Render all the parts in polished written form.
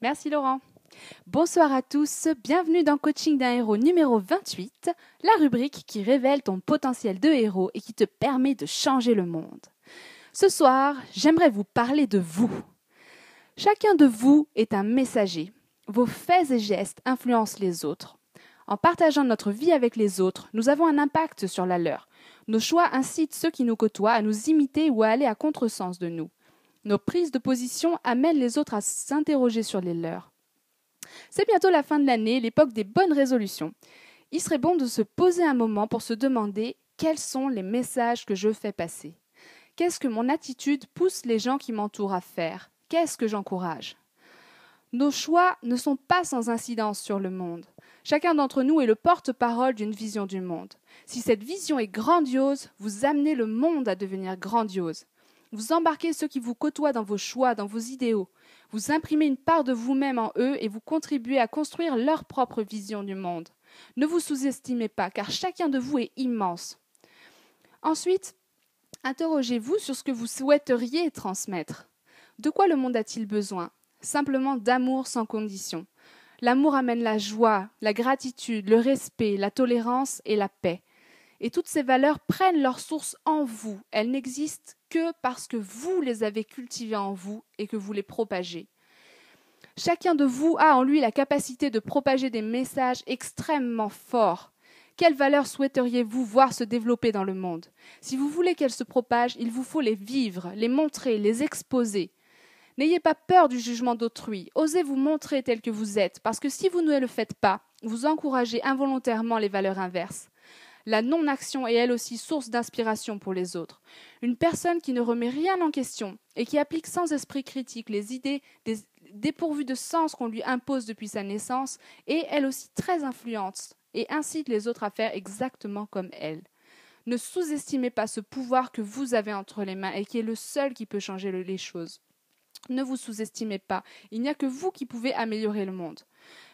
Merci Laurent. Bonsoir à tous, bienvenue dans Coaching d'un héros numéro 28, la rubrique qui révèle ton potentiel de héros et qui te permet de changer le monde. Ce soir, j'aimerais vous parler de vous. Chacun de vous est un messager. Vos faits et gestes influencent les autres. En partageant notre vie avec les autres, nous avons un impact sur la leur. Nos choix incitent ceux qui nous côtoient à nous imiter ou à aller à contresens de nous. Nos prises de position amènent les autres à s'interroger sur les leurs. C'est bientôt la fin de l'année, l'époque des bonnes résolutions. Il serait bon de se poser un moment pour se demander quels sont les messages que je fais passer. Qu'est-ce que mon attitude pousse les gens qui m'entourent à faire? Qu'est-ce que j'encourage? Nos choix ne sont pas sans incidence sur le monde. Chacun d'entre nous est le porte-parole d'une vision du monde. Si cette vision est grandiose, vous amenez le monde à devenir grandiose. Vous embarquez ceux qui vous côtoient dans vos choix, dans vos idéaux. Vous imprimez une part de vous-même en eux et vous contribuez à construire leur propre vision du monde. Ne vous sous-estimez pas, car chacun de vous est immense. Ensuite, interrogez-vous sur ce que vous souhaiteriez transmettre. De quoi le monde a-t-il besoin? Simplement d'amour sans condition. L'amour amène la joie, la gratitude, le respect, la tolérance et la paix. Et toutes ces valeurs prennent leur source en vous. Elles n'existent que parce que vous les avez cultivées en vous et que vous les propagez. Chacun de vous a en lui la capacité de propager des messages extrêmement forts. Quelles valeurs souhaiteriez-vous voir se développer dans le monde? Si vous voulez qu'elles se propagent, il vous faut les vivre, les montrer, les exposer. N'ayez pas peur du jugement d'autrui. Osez vous montrer tel que vous êtes, parce que si vous ne le faites pas, vous encouragez involontairement les valeurs inverses. La non-action est elle aussi source d'inspiration pour les autres. Une personne qui ne remet rien en question et qui applique sans esprit critique les idées dépourvues de sens qu'on lui impose depuis sa naissance est elle aussi très influente et incite les autres à faire exactement comme elle. Ne sous-estimez pas ce pouvoir que vous avez entre les mains et qui est le seul qui peut changer les choses. Ne vous sous-estimez pas, il n'y a que vous qui pouvez améliorer le monde.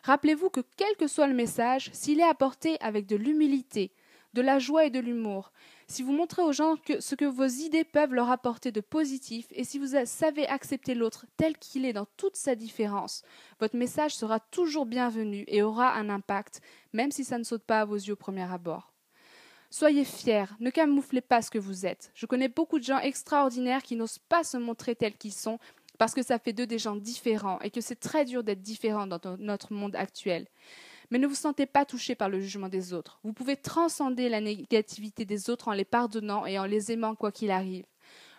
Rappelez-vous que quel que soit le message, s'il est apporté avec de l'humilité, de la joie et de l'humour, si vous montrez aux gens ce que vos idées peuvent leur apporter de positif et si vous savez accepter l'autre tel qu'il est dans toute sa différence, votre message sera toujours bienvenu et aura un impact, même si ça ne saute pas à vos yeux au premier abord. Soyez fiers, ne camouflez pas ce que vous êtes. Je connais beaucoup de gens extraordinaires qui n'osent pas se montrer tels qu'ils sont parce que ça fait d'eux des gens différents et que c'est très dur d'être différent dans notre monde actuel. Mais ne vous sentez pas touché par le jugement des autres. Vous pouvez transcender la négativité des autres en les pardonnant et en les aimant quoi qu'il arrive.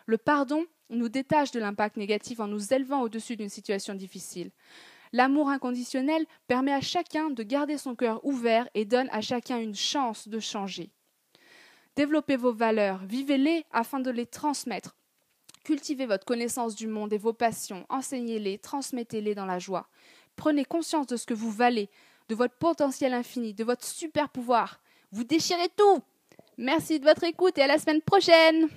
Le pardon nous détache de l'impact négatif en nous élevant au-dessus d'une situation difficile. L'amour inconditionnel permet à chacun de garder son cœur ouvert et donne à chacun une chance de changer. Développez vos valeurs, vivez-les afin de les transmettre. Cultivez votre connaissance du monde et vos passions, enseignez-les, transmettez-les dans la joie. Prenez conscience de ce que vous valez, de votre potentiel infini, de votre super pouvoir. Vous déchirez tout. Merci de votre écoute et à la semaine prochaine.